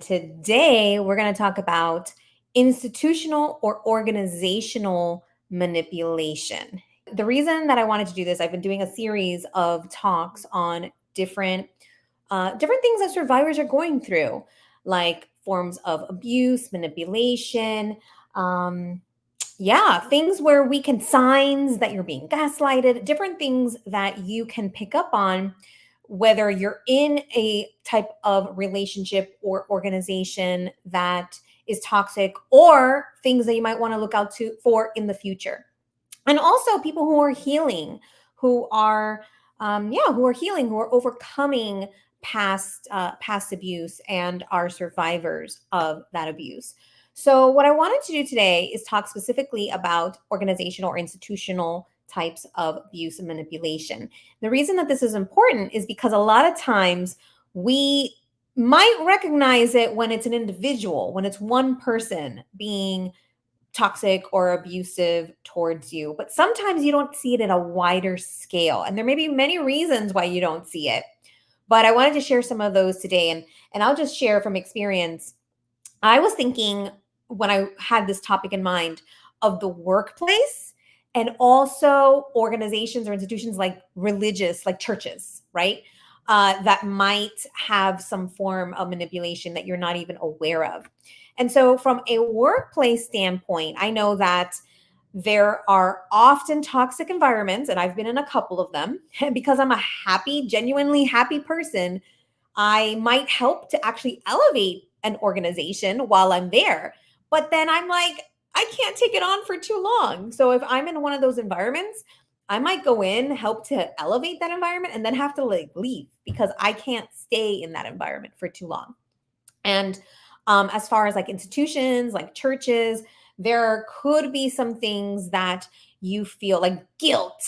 Today, we're going to talk about institutional or organizational manipulation. The reason that I wanted to do this, I've been doing a series of talks on different things that survivors are going through, like forms of abuse, manipulation, um, things where we can signs that you're being gaslighted, different things that you can pick up on whether you're in a type of relationship or organization that is toxic or things that you might want to look out to for in the future. And also people who are healing, who are who are overcoming past abuse and are survivors of that abuse. So what I wanted to do today is talk specifically about organizational or institutional types of abuse and manipulation. The reason that this is important is because a lot of times we might recognize it when it's an individual, when it's one person being toxic or abusive towards you. But sometimes you don't see it at a wider scale. And there may be many reasons why you don't see it. But I wanted to share some of those today. And I'll just share from experience. I was thinking when I had this topic in mind of the workplace and also organizations or institutions like religious, like churches, right? That might have some form of manipulation that you're not even aware of. And so, from a workplace standpoint, I know that there are often toxic environments, and I've been in a couple of them. And because I'm a happy, genuinely happy person, I might help to actually elevate an organization while I'm there. But then I'm like, I can't take it on for too long. So if I'm in one of those environments, I might go in, help to elevate that environment, and then have to leave because I can't stay in that environment for too long. And as far as like institutions, like churches, there could be some things that you feel like guilt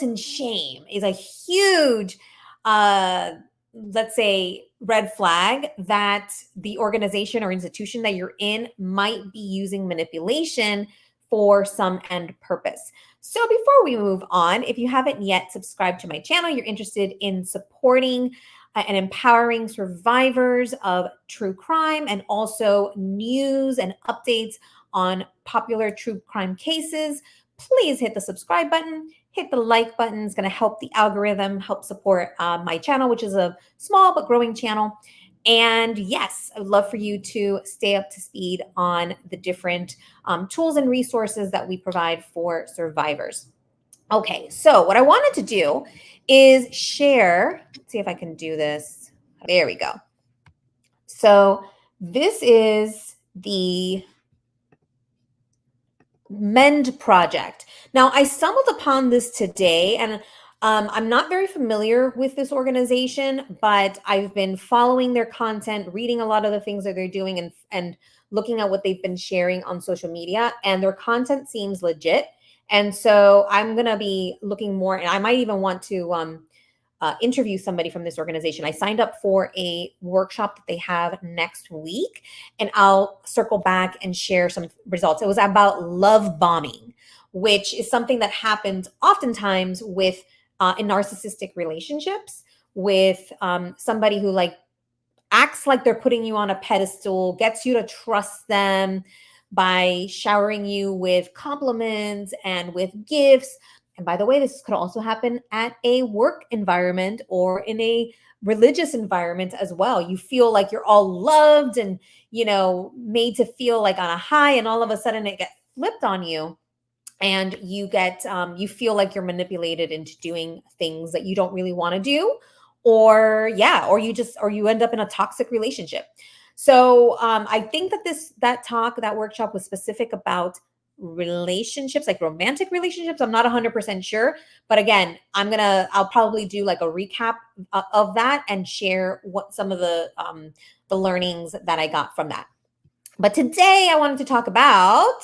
and shame is a huge, let's say, red flag that the organization or institution that you're in might be using manipulation for some end purpose. So before we move on, if you haven't yet subscribed to my channel, you're interested in supporting and empowering survivors of true crime and also news and updates on popular true crime cases, please hit the subscribe button, hit the like button. It's going to help the algorithm, help support my channel, which is a small but growing channel. And yes, I would love for you to stay up to speed on the different tools and resources that we provide for survivors. Okay, so what I wanted to do is share, let's see if I can do this. There we go. So this is the Mend Project. Now, I stumbled upon this today, and I'm not very familiar with this organization, but I've been following their content, reading a lot of the things that they're doing, and looking at what they've been sharing on social media, and their content seems legit. And so I'm going to be looking more, and I might even want to interview somebody from this organization. I signed up for a workshop that they have next week, and I'll circle back and share some results. It was about love bombing, which is something that happens oftentimes with in narcissistic relationships with somebody who like acts like they're putting you on a pedestal, gets you to trust them by showering you with compliments and with gifts. And by the way, this could also happen at a work environment or in a religious environment as well. You feel like you're all loved and, made to feel like on a high, and all of a sudden it gets flipped on you. And you get, you feel like you're manipulated into doing things that you don't really want to do, or you end up in a toxic relationship. So I think that that workshop was specific about relationships, like romantic relationships. I'm not 100% sure, but again, I'll probably do like a recap of that and share what some of the learnings that I got from that. But today I wanted to talk about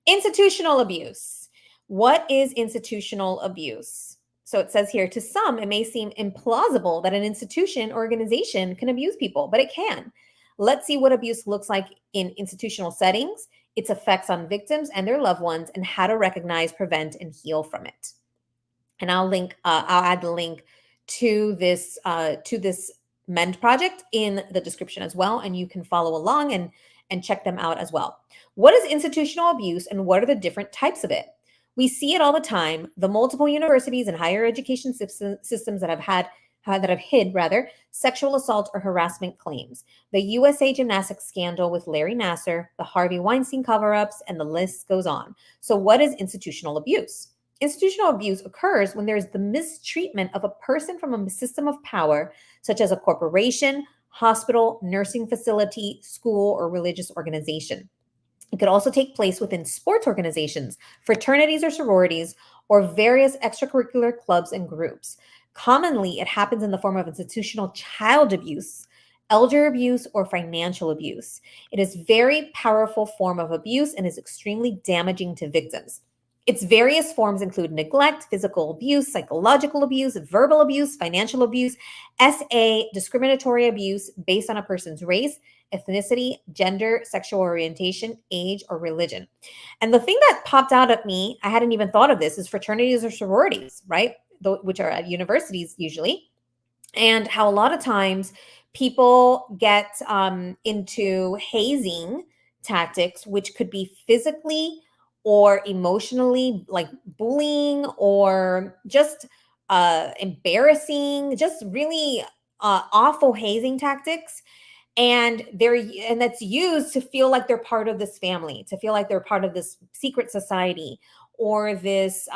institutional abuse. What is institutional abuse? So it says here, to some, it may seem implausible that an institution or organization can abuse people, but it can. Let's see what abuse looks like in institutional settings, its effects on victims and their loved ones, and how to recognize, prevent, and heal from it. And I'll add the link to this Mend Project in the description as well, and you can follow along and check them out as well. What is institutional abuse and what are the different types of it? We see it all the time. The multiple universities and higher education systems that have hid sexual assault or harassment claims. The USA Gymnastics scandal with Larry Nassar, the Harvey Weinstein cover-ups, and the list goes on. So what is institutional abuse? Institutional abuse occurs when there's the mistreatment of a person from a system of power, such as a corporation, hospital, nursing facility, school, or religious organization. It could also take place within sports organizations, fraternities or sororities, or various extracurricular clubs and groups. Commonly, it happens in the form of institutional child abuse, elder abuse, or financial abuse. It is a very powerful form of abuse and is extremely damaging to victims. Its various forms include neglect, physical abuse, psychological abuse, verbal abuse, financial abuse, SA, discriminatory abuse based on a person's race, ethnicity, gender, sexual orientation, age, or religion. And the thing that popped out at me, I hadn't even thought of this, is fraternities or sororities, right? Which are at universities usually. And how a lot of times people get into hazing tactics, which could be physically or emotionally, like bullying or just embarrassing, just really awful hazing tactics. And that's used to feel like they're part of this family, to feel like they're part of this secret society or this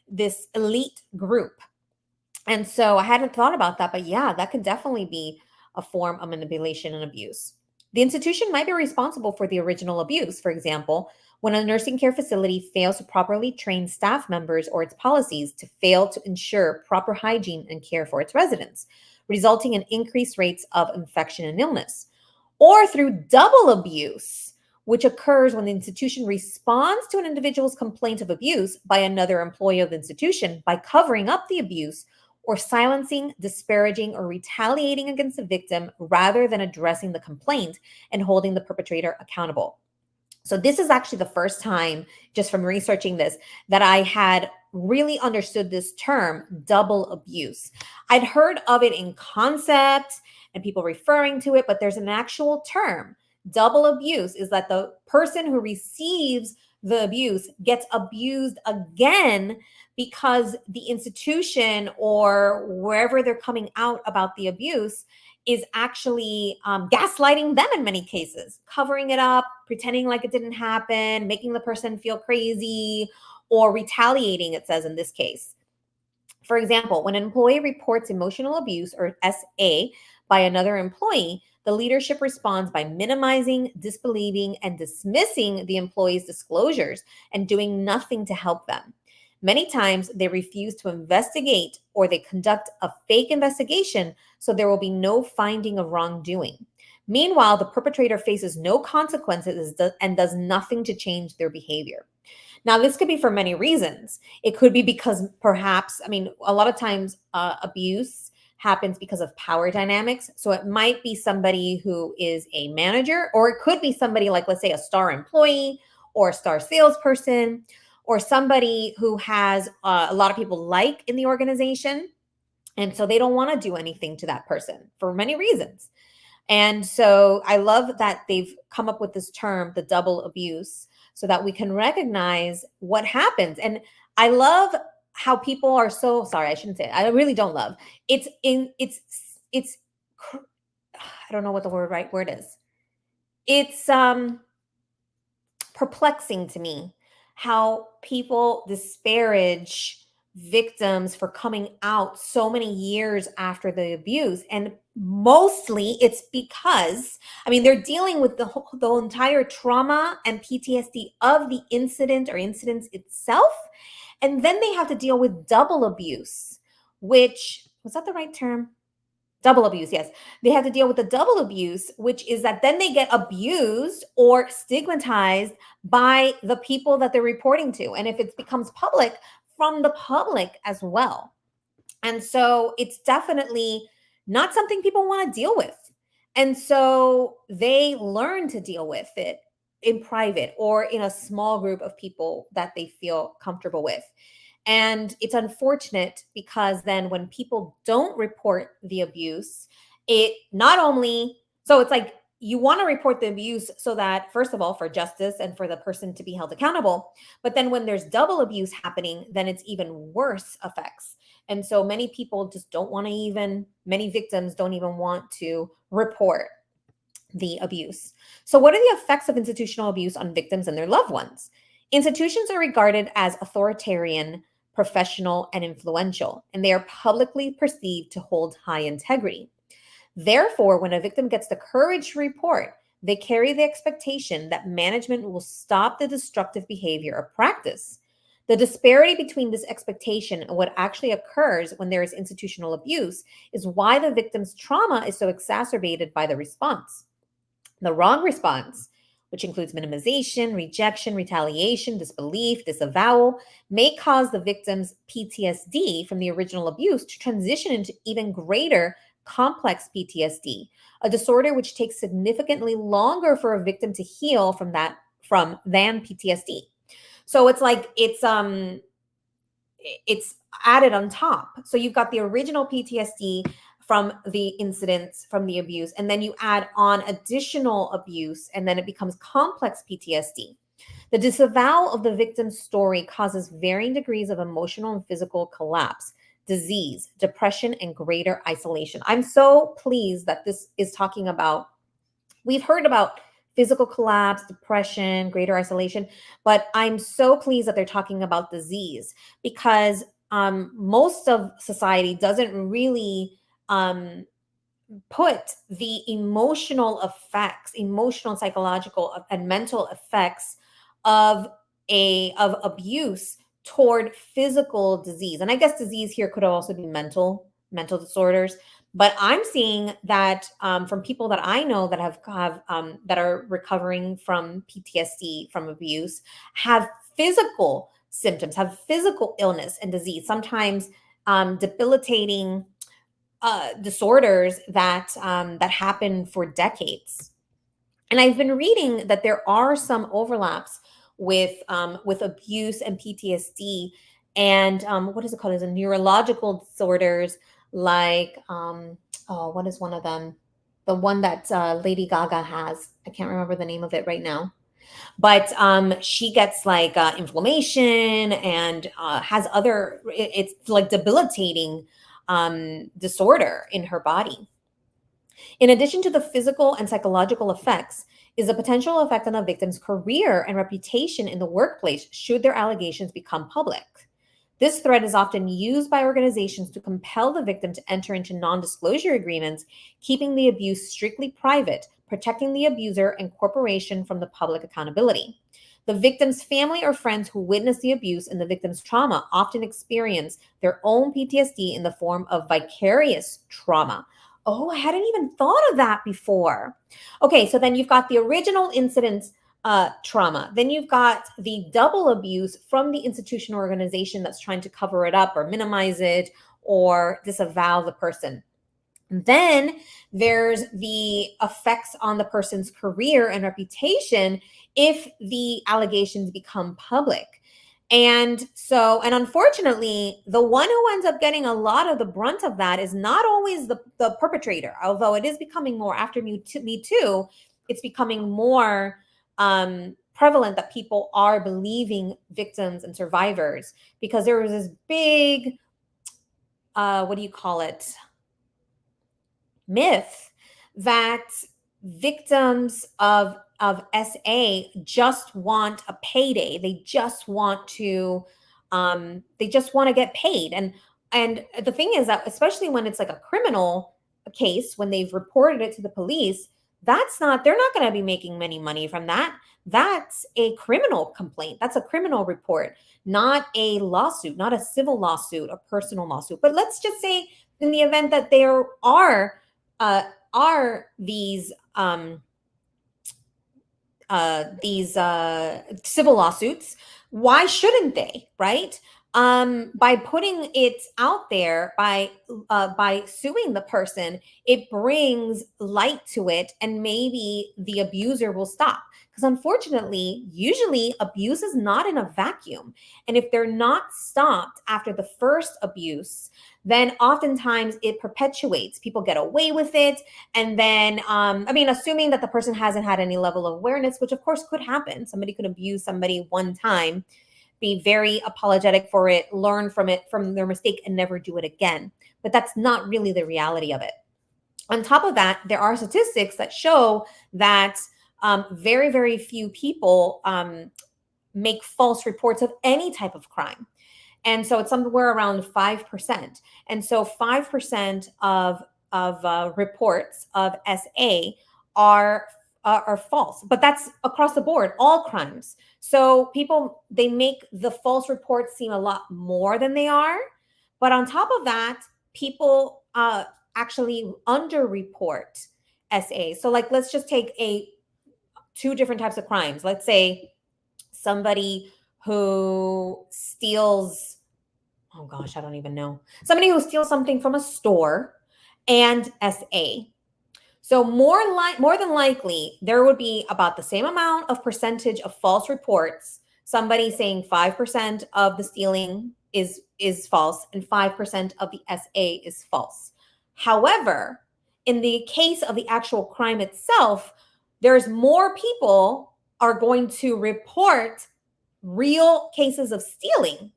this elite group. And so I hadn't thought about that, but yeah, that could definitely be a form of manipulation and abuse. The institution might be responsible for the original abuse. For example, when a nursing care facility fails to properly train staff members or its policies to fail to ensure proper hygiene and care for its residents, resulting in increased rates of infection and illness. Or through double abuse, which occurs when the institution responds to an individual's complaint of abuse by another employee of the institution by covering up the abuse or silencing, disparaging, or retaliating against the victim rather than addressing the complaint and holding the perpetrator accountable. So this is actually the first time, just from researching this, that I had really understood this term, double abuse. I'd heard of it in concept and people referring to it, but there's an actual term. Double abuse is that the person who receives the abuse gets abused again because the institution or wherever they're coming out about the abuse is actually gaslighting them in many cases, covering it up, pretending like it didn't happen, making the person feel crazy, or retaliating, it says in this case. For example, when an employee reports emotional abuse or SA by another employee, the leadership responds by minimizing, disbelieving, and dismissing the employee's disclosures and doing nothing to help them. Many times they refuse to investigate or they conduct a fake investigation so there will be no finding of wrongdoing. Meanwhile, the perpetrator faces no consequences and does nothing to change their behavior. Now, this could be for many reasons. It could be because perhaps, a lot of times abuse happens because of power dynamics. So it might be somebody who is a manager, or it could be somebody like, let's say, a star employee or a star salesperson, or somebody who has a lot of people like in the organization. And so they don't want to do anything to that person for many reasons. And so I love that they've come up with this term, the double abuse, so that we can recognize what happens. And I love how people are so sorry. I shouldn't say it. I really don't love it's I don't know what the right word is. It's perplexing to me how people disparage victims for coming out so many years after the abuse. And mostly it's because, they're dealing with the entire trauma and PTSD of the incident or incidents itself. And then they have to deal with double abuse, which, was that the right term? Double abuse, yes. They have to deal with the double abuse, which is that then they get abused or stigmatized by the people that they're reporting to. And if it becomes public, from the public as well. And so it's definitely not something people want to deal with. And so they learn to deal with it in private or in a small group of people that they feel comfortable with. And it's unfortunate because then when people don't report the abuse, it not only, so it's like you want to report the abuse so that, first of all, for justice and for the person to be held accountable. But then when there's double abuse happening, then it's even worse effects. And so many people just don't want to even, many victims don't even want to report the abuse. So, what are the effects of institutional abuse on victims and their loved ones? Institutions are regarded as authoritarian, professional, and influential, and they are publicly perceived to hold high integrity. Therefore, when a victim gets the courage to report, they carry the expectation that management will stop the destructive behavior or practice. The disparity between this expectation and what actually occurs when there is institutional abuse is why the victim's trauma is so exacerbated by the response. The wrong response, which includes minimization, rejection, retaliation, disbelief, disavowal, may cause the victim's PTSD from the original abuse to transition into even greater complex PTSD, a disorder which takes significantly longer for a victim to heal from than PTSD. So it's added on top. So you've got the original PTSD from the incidents, from the abuse, and then you add on additional abuse, and then it becomes complex PTSD. The disavowal of the victim's story causes varying degrees of emotional and physical collapse, disease, depression, and greater isolation. I'm so pleased that this is talking about, we've heard about physical collapse, depression, greater isolation, but I'm so pleased that they're talking about disease because most of society doesn't really put the emotional effects, emotional, psychological, and mental effects of abuse toward physical disease. And I guess disease here could also be mental disorders. But I'm seeing that from people that I know that have that are recovering from PTSD from abuse, have physical symptoms, have physical illness and disease, sometimes debilitating disorders that happen for decades. And I've been reading that there are some overlaps with abuse and PTSD, and what is it called? Is a neurological disorders like oh, what is one of them? The one that Lady Gaga has. I can't remember the name of it right now. But she gets like inflammation and has other. It's like debilitating disorder in her body. In addition to the physical and psychological effects, is a potential effect on a victim's career and reputation in the workplace should their allegations become public. This threat is often used by organizations to compel the victim to enter into non-disclosure agreements, keeping the abuse strictly private, protecting the abuser and corporation from the public accountability. The victim's family or friends who witness the abuse and the victim's trauma often experience their own PTSD in the form of vicarious trauma. Oh, I hadn't even thought of that before. Okay, so then you've got the original incident trauma. Then you've got the double abuse from the institutional organization that's trying to cover it up or minimize it or disavow the person. Then there's the effects on the person's career and reputation if the allegations become public. And so, and unfortunately, the one who ends up getting a lot of the brunt of that is not always the perpetrator, although it is becoming more after Me Too, it's becoming more prevalent that people are believing victims and survivors because there was this big, what do you call it? Myth that victims of SA just want a payday. They just want to get paid. And the thing is that especially when it's like a criminal case, when they've reported it to the police, they're not going to be making many money from that. That's a criminal complaint. That's a criminal report, not a lawsuit, not a civil lawsuit, a personal lawsuit. But let's just say in the event that there are these civil lawsuits, why shouldn't they, right? By putting it out there, by suing the person, it brings light to it, and maybe the abuser will stop. Because unfortunately, usually abuse is not in a vacuum, and if they're not stopped after the first abuse, then oftentimes it perpetuates. People get away with it, and then I mean, assuming that the person hasn't had any level of awareness, which of course could happen. Somebody could abuse somebody one time, be very apologetic for it, learn from it, from their mistake, and never do it again. But that's not really the reality of it. On top of that, there are statistics that show that very, very few people make false reports of any type of crime. And so it's somewhere around 5%. And so 5% of reports of SA are are false, but that's across the board, all crimes. So people, they make the false reports seem a lot more than they are. But on top of that, people actually underreport SA. So like, let's just take a two different types of crimes. Let's say somebody who steals, oh gosh, I don't even know. Somebody who steals something from a store and SA. So more than likely, there would be about the same amount of percentage of false reports. Somebody saying 5% of the stealing is false and 5% of the SA is false. However, in the case of the actual crime itself, there's more people are going to report real cases of stealing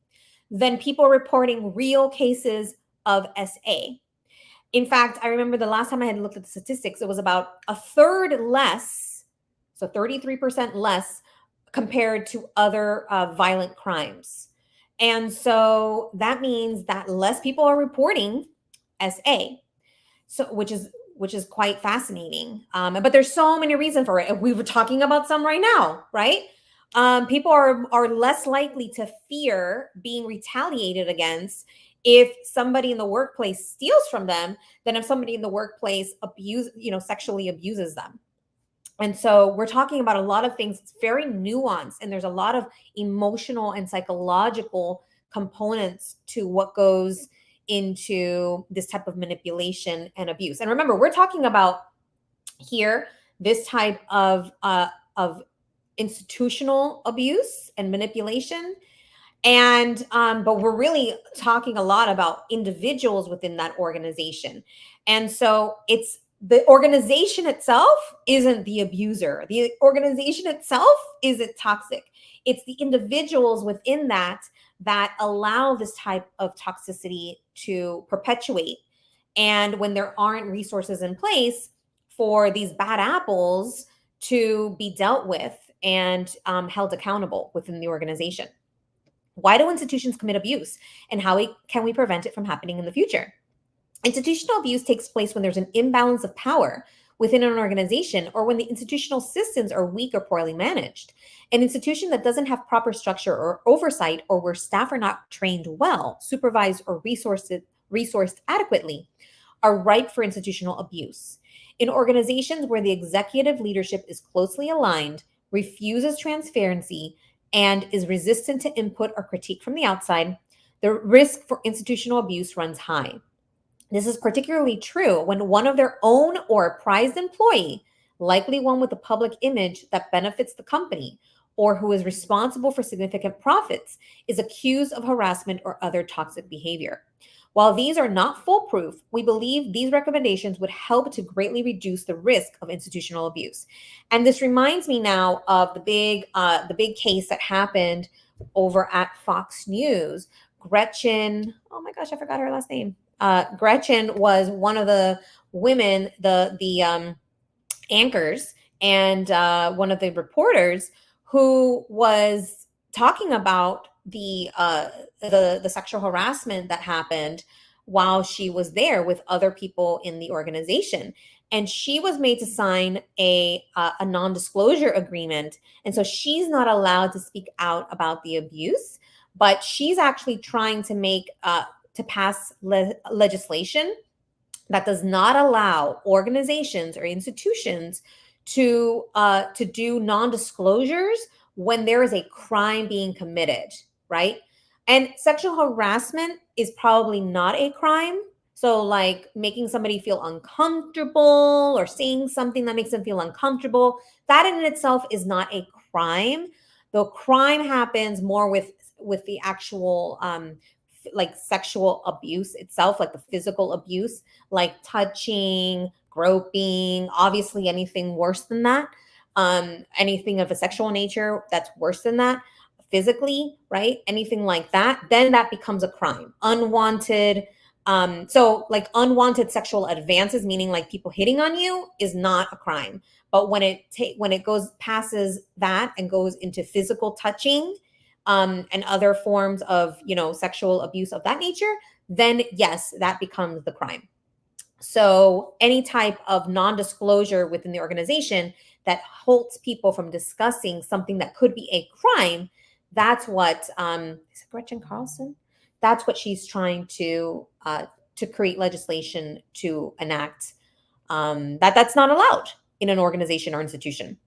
than people reporting real cases of SA. In fact, I remember the last time I had looked at the statistics, it was about a third less, so 33% less compared to other violent crimes. And so that means that less people are reporting SA, so which is quite fascinating. But there's so many reasons for it. We were talking about some right now, right? People are less likely to fear being retaliated against if somebody in the workplace steals from them than if somebody in the workplace sexually abuses them. And so we're talking about a lot of things. It's very nuanced, and there's a lot of emotional and psychological components to what goes into this type of manipulation and abuse. And remember, we're talking about here this type of institutional abuse and manipulation. And but we're really talking a lot about individuals within that organization. And so it's the organization itself isn't the abuser. The organization itself isn't toxic. It's the individuals within that that allow this type of toxicity to perpetuate. And when there aren't resources in place for these bad apples to be dealt with and held accountable within the organization. Why do institutions commit abuse, and how can we prevent it from happening in the future? Institutional abuse takes place when there's an imbalance of power within an organization, or when the institutional systems are weak or poorly managed. An institution that doesn't have proper structure or oversight, or where staff are not trained well, supervised, or resourced adequately, are ripe for institutional abuse. In organizations where the executive leadership is closely aligned, refuses transparency, and is resistant to input or critique from the outside, the risk for institutional abuse runs high. This is particularly true when one of their own or a prized employee, likely one with a public image that benefits the company, or who is responsible for significant profits, is accused of harassment or other toxic behavior. While these are not foolproof, we believe these recommendations would help to greatly reduce the risk of institutional abuse. And this reminds me now of the big case that happened over at Fox News. Gretchen, oh my gosh, I forgot her last name. Gretchen was one of the women, the anchors, and one of the reporters who was talking about the sexual harassment that happened while she was there with other people in the organization. And she was made to sign a non-disclosure agreement. And so she's not allowed to speak out about the abuse, but she's actually trying to pass legislation that does not allow organizations or institutions to do non-disclosures when there is a crime being committed, right? And sexual harassment is probably not a crime. So, like making somebody feel uncomfortable or saying something that makes them feel uncomfortable, that in itself is not a crime. The crime happens more with the actual like sexual abuse itself, like the physical abuse, like touching, groping, obviously anything worse than that. Anything of a sexual nature that's worse than that physically, right? Anything like that, then that becomes a crime. Unwanted, so like unwanted sexual advances, meaning like people hitting on you, is not a crime. But when it goes passes that and goes into physical touching, and other forms of sexual abuse of that nature, then yes, that becomes the crime. So any type of non-disclosure within the organization that halts people from discussing something that could be a crime, that's what is it Gretchen Carlson? That's what she's trying to create legislation to enact, that's not allowed in an organization or institution.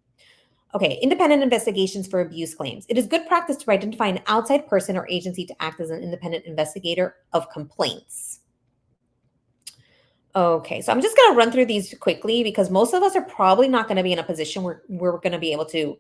Okay, independent investigations for abuse claims. It is good practice to identify an outside person or agency to act as an independent investigator of complaints. Okay, so I'm just going to run through these quickly because most of us are probably not going to be in a position where we're going to be able to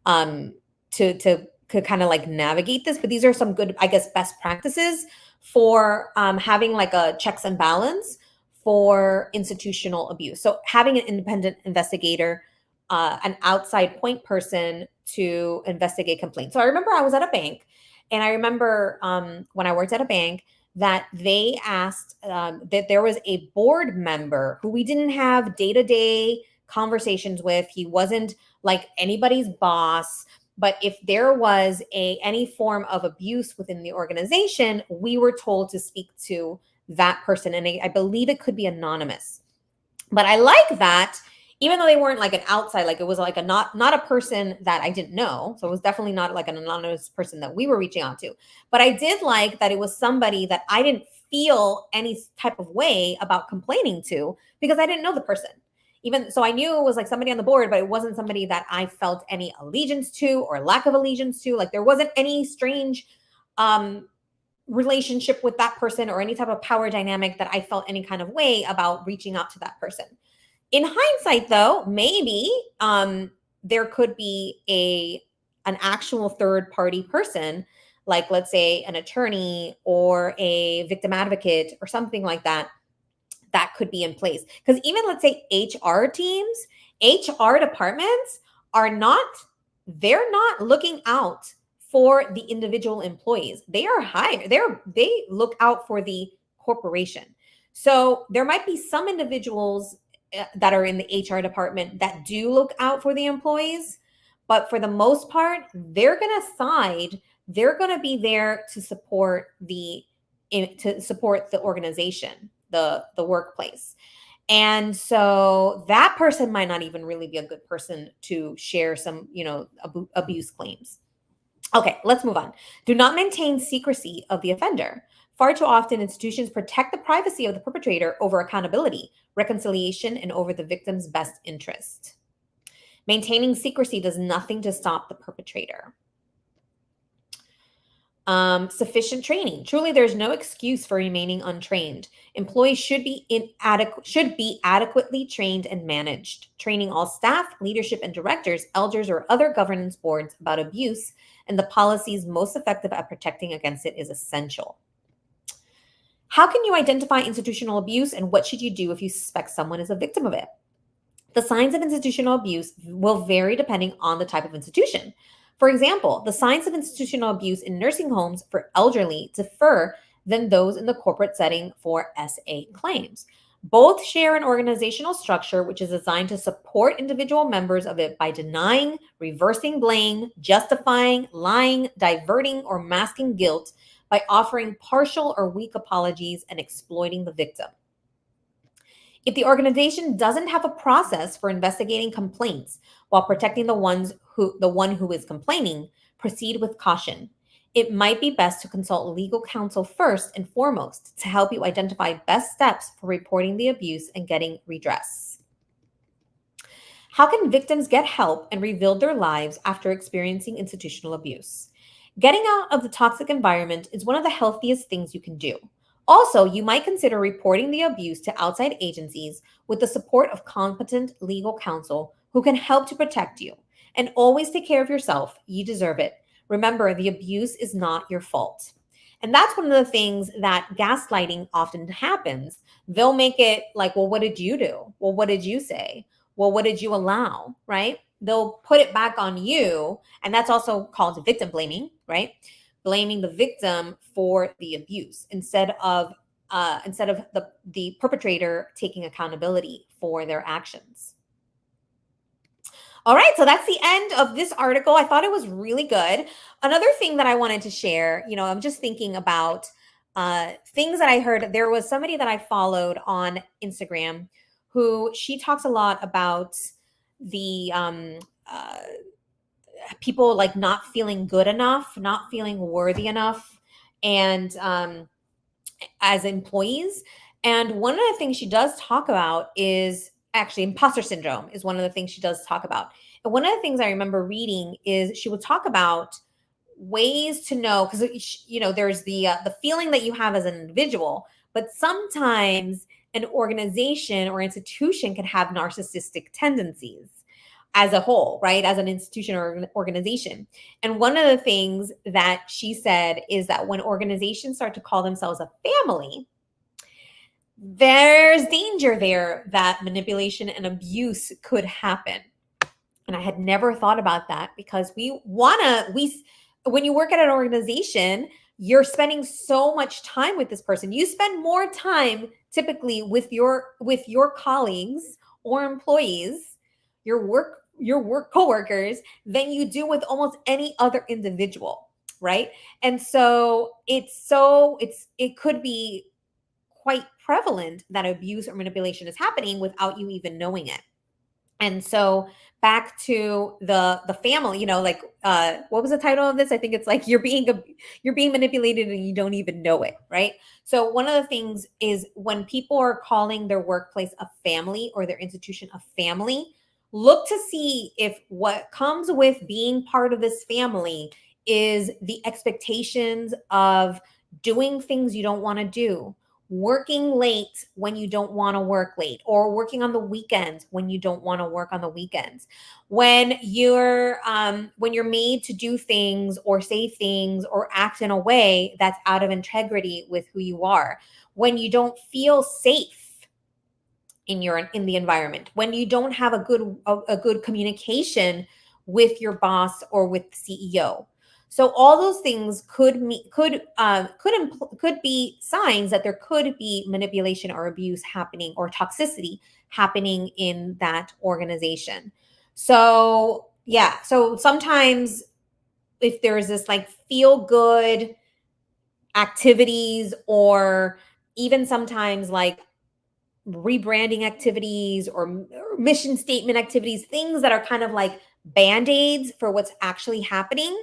um to kind of like navigate this, but these are some good, I guess, best practices for having like a checks and balance for institutional abuse. So having an independent investigator, an outside point person to investigate complaints. So I remember I was at a bank, and I remember when I worked at a bank, that they asked that there was a board member who we didn't have day-to-day conversations with. He wasn't like anybody's boss, but if there was any form of abuse within the organization, we were told to speak to that person, and I believe it could be anonymous. But I like that, even though they weren't like an outside, like it was like a not a person that I didn't know. So it was definitely not like an anonymous person that we were reaching out to. But I did like that it was somebody that I didn't feel any type of way about complaining to because I didn't know the person. Even so, I knew it was like somebody on the board, but it wasn't somebody that I felt any allegiance to or lack of allegiance to. Like there wasn't any strange relationship with that person or any type of power dynamic that I felt any kind of way about reaching out to that person. In hindsight, though, maybe there could be an actual third party person, like let's say an attorney or a victim advocate or something like that, that could be in place. Because even let's say HR teams, HR departments they're not looking out for the individual employees. They are hired. They look out for the corporation. So there might be some individuals that are in the HR department that do look out for the employees, but for the most part, they're going to side. They're going to be there to support the organization, the workplace. And so that person might not even really be a good person to share some, abuse claims. Okay, let's move on. Do not maintain secrecy of the offender. Far too often, institutions protect the privacy of the perpetrator over accountability, reconciliation, and over the victim's best interest. Maintaining secrecy does nothing to stop the perpetrator. Sufficient training. Truly, there's no excuse for remaining untrained. Employees should be adequately trained and managed. Training all staff, leadership, and directors, elders, or other governance boards about abuse and the policies most effective at protecting against it is essential. How can you identify institutional abuse, and what should you do if you suspect someone is a victim of it? The signs of institutional abuse will vary depending on the type of institution. For example, the signs of institutional abuse in nursing homes for elderly differ than those in the corporate setting for SA claims. Both share an organizational structure which is designed to support individual members of it by denying, reversing blame, justifying, lying, diverting, or masking guilt by offering partial or weak apologies and exploiting the victim. If the organization doesn't have a process for investigating complaints while protecting the one who is complaining, proceed with caution. It might be best to consult legal counsel first and foremost to help you identify best steps for reporting the abuse and getting redress. How can victims get help and rebuild their lives after experiencing institutional abuse? Getting out of the toxic environment is one of the healthiest things you can do. Also, you might consider reporting the abuse to outside agencies with the support of competent legal counsel who can help to protect you. And always take care of yourself. You deserve it. Remember, the abuse is not your fault. And that's one of the things that gaslighting often happens. They'll make it like, well, what did you do? Well, what did you say? Well, what did you allow? Right? They'll put it back on you. And that's also called victim blaming, right? Blaming the victim for the abuse instead of the perpetrator taking accountability for their actions. All right, so that's the end of this article. I thought it was really good. Another thing that I wanted to share, I'm just thinking about things that I heard. There was somebody that I followed on Instagram who she talks a lot about the uh, people like not feeling good enough, not feeling worthy enough, and as employees. And one of the things she does talk about is actually imposter syndrome is one of the things she does talk about. And one of the things I remember reading is she would talk about ways to know, because there's the feeling that you have as an individual, but sometimes an organization or institution can have narcissistic tendencies as a whole, right? As an institution or an organization. And one of the things that she said is that when organizations start to call themselves a family, there's danger there that manipulation and abuse could happen. And I had never thought about that because when you work at an organization, you're spending so much time with this person. You spend more time typically with your colleagues or employees, your work coworkers, than you do with almost any other individual, right? And so it could be quite prevalent that abuse or manipulation is happening without you even knowing it. And so back to the family, what was the title of this? I think it's like you're being manipulated and you don't even know it, right? So one of the things is when people are calling their workplace a family or their institution a family, look to see if what comes with being part of this family is the expectations of doing things you don't want to do, working late when you don't want to work late, or working on the weekends when you don't want to work on the weekends, when you're made to do things or say things or act in a way that's out of integrity with who you are, when you don't feel safe in the environment, when you don't have a good communication with your boss or with the CEO. So all those things could be signs that there could be manipulation or abuse happening or toxicity happening in that organization. So yeah, so sometimes if there's this like feel good activities, or even sometimes like rebranding activities or mission statement activities, things that are kind of like band-aids for what's actually happening,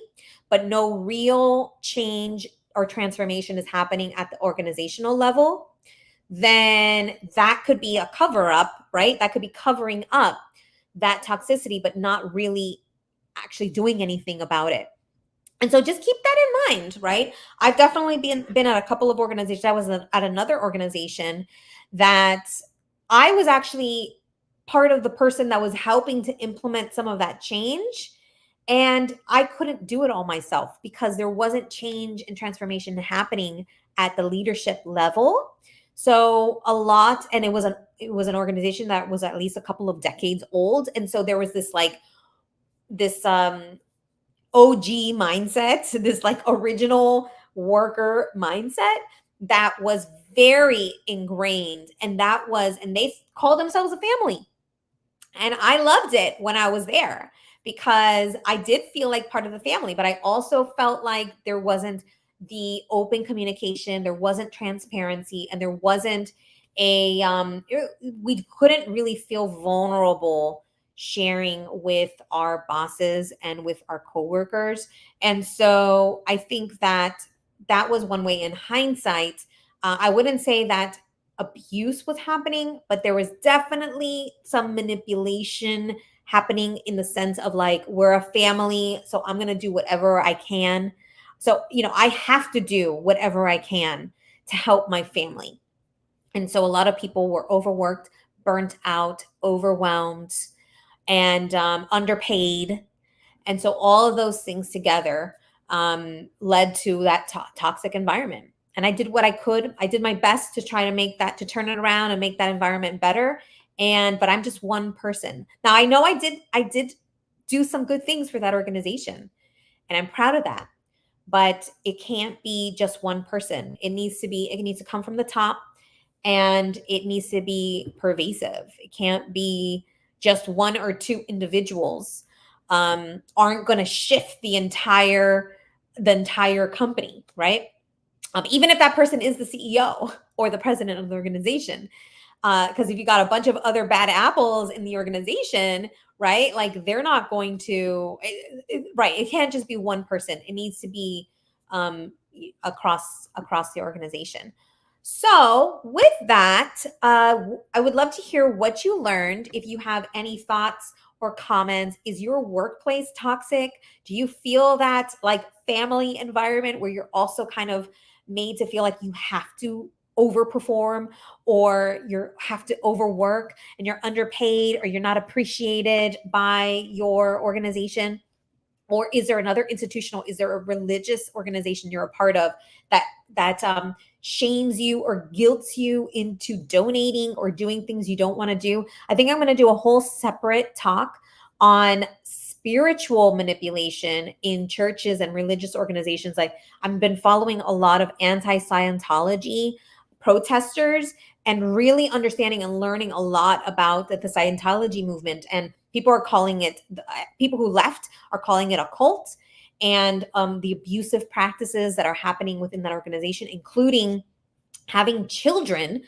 but no real change or transformation is happening at the organizational level, then that could be a cover up, right? That could be covering up that toxicity, but not really actually doing anything about it. And so just keep that in mind, right? I've definitely been at a couple of organizations. I was at another organization that I was actually part of the person that was helping to implement some of that change. And I couldn't do it all myself because there wasn't change and transformation happening at the leadership level. So and it was an organization that was at least a couple of decades old. And so there was this OG mindset, this like original worker mindset that was very ingrained. And they called themselves a family. And I loved it when I was there because I did feel like part of the family, but I also felt like there wasn't the open communication, there wasn't transparency, and there wasn't we couldn't really feel vulnerable sharing with our bosses and with our coworkers. And so I think that was one way in hindsight. I wouldn't say that abuse was happening, but there was definitely some manipulation happening in the sense of like, we're a family, so I'm going to do whatever I can. So, I have to do whatever I can to help my family. And so a lot of people were overworked, burnt out, overwhelmed, and underpaid. And so all of those things together led to that toxic environment. And I did what I could. I did my best to try to to turn it around and make that environment better. But I'm just one person. Now I know I did do some good things for that organization, and I'm proud of that. But it can't be just one person. It needs to come from the top, and it needs to be pervasive. It can't be just one or two individuals aren't going to shift the entire company, right? Even if that person is the CEO or the president of the organization, because if you got a bunch of other bad apples in the organization, right, like they're not going to right, it can't just be one person. It needs to be across the organization. So with that, I would love to hear what you learned. If you have any thoughts or comments, is your workplace toxic? Do you feel that like family environment where you're also kind of made to feel like you have to overperform, or you have to overwork and you're underpaid, or you're not appreciated by your organization? Or is there another institutional, is there a religious organization you're a part of that shames you or guilts you into donating or doing things you don't want to do? I think I'm going to do a whole separate talk on spiritual manipulation in churches and religious organizations. Like, I've been following a lot of anti-Scientology protesters and really understanding and learning a lot about the Scientology movement. And people are calling it, people who left are calling it a cult, and the abusive practices that are happening within that organization, including having children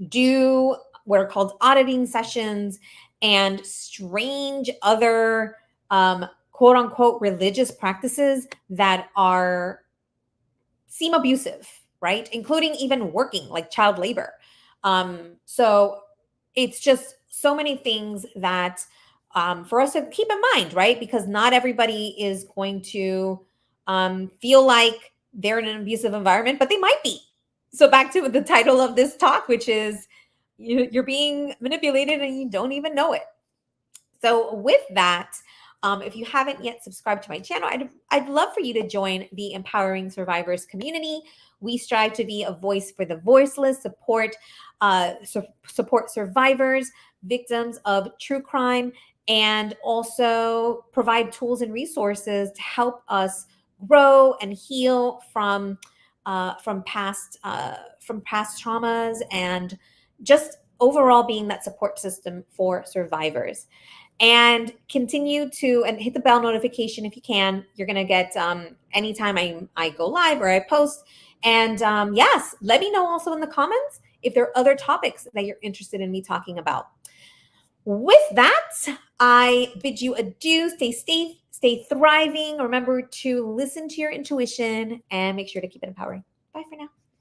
do what are called auditing sessions and strange other quote unquote religious practices that seem abusive, right? Including even working, like child labor. So it's just so many things that for us to keep in mind, right? Because not everybody is going to feel like they're in an abusive environment, but they might be. So back to the title of this talk, which is you're being manipulated and you don't even know it. So with that, if you haven't yet subscribed to my channel, I'd love for you to join the Empowering Survivors community. We strive to be a voice for the voiceless, support survivors, victims of true crime, and also provide tools and resources to help us grow and heal from past traumas, and just overall being that support system for survivors. And continue to and hit the bell notification if you can. You're gonna get anytime I go live or I post. And yes, let me know also in the comments if there are other topics that you're interested in me talking about. With that, I bid you adieu. Stay safe, stay thriving. Remember to listen to your intuition and make sure to keep it empowering.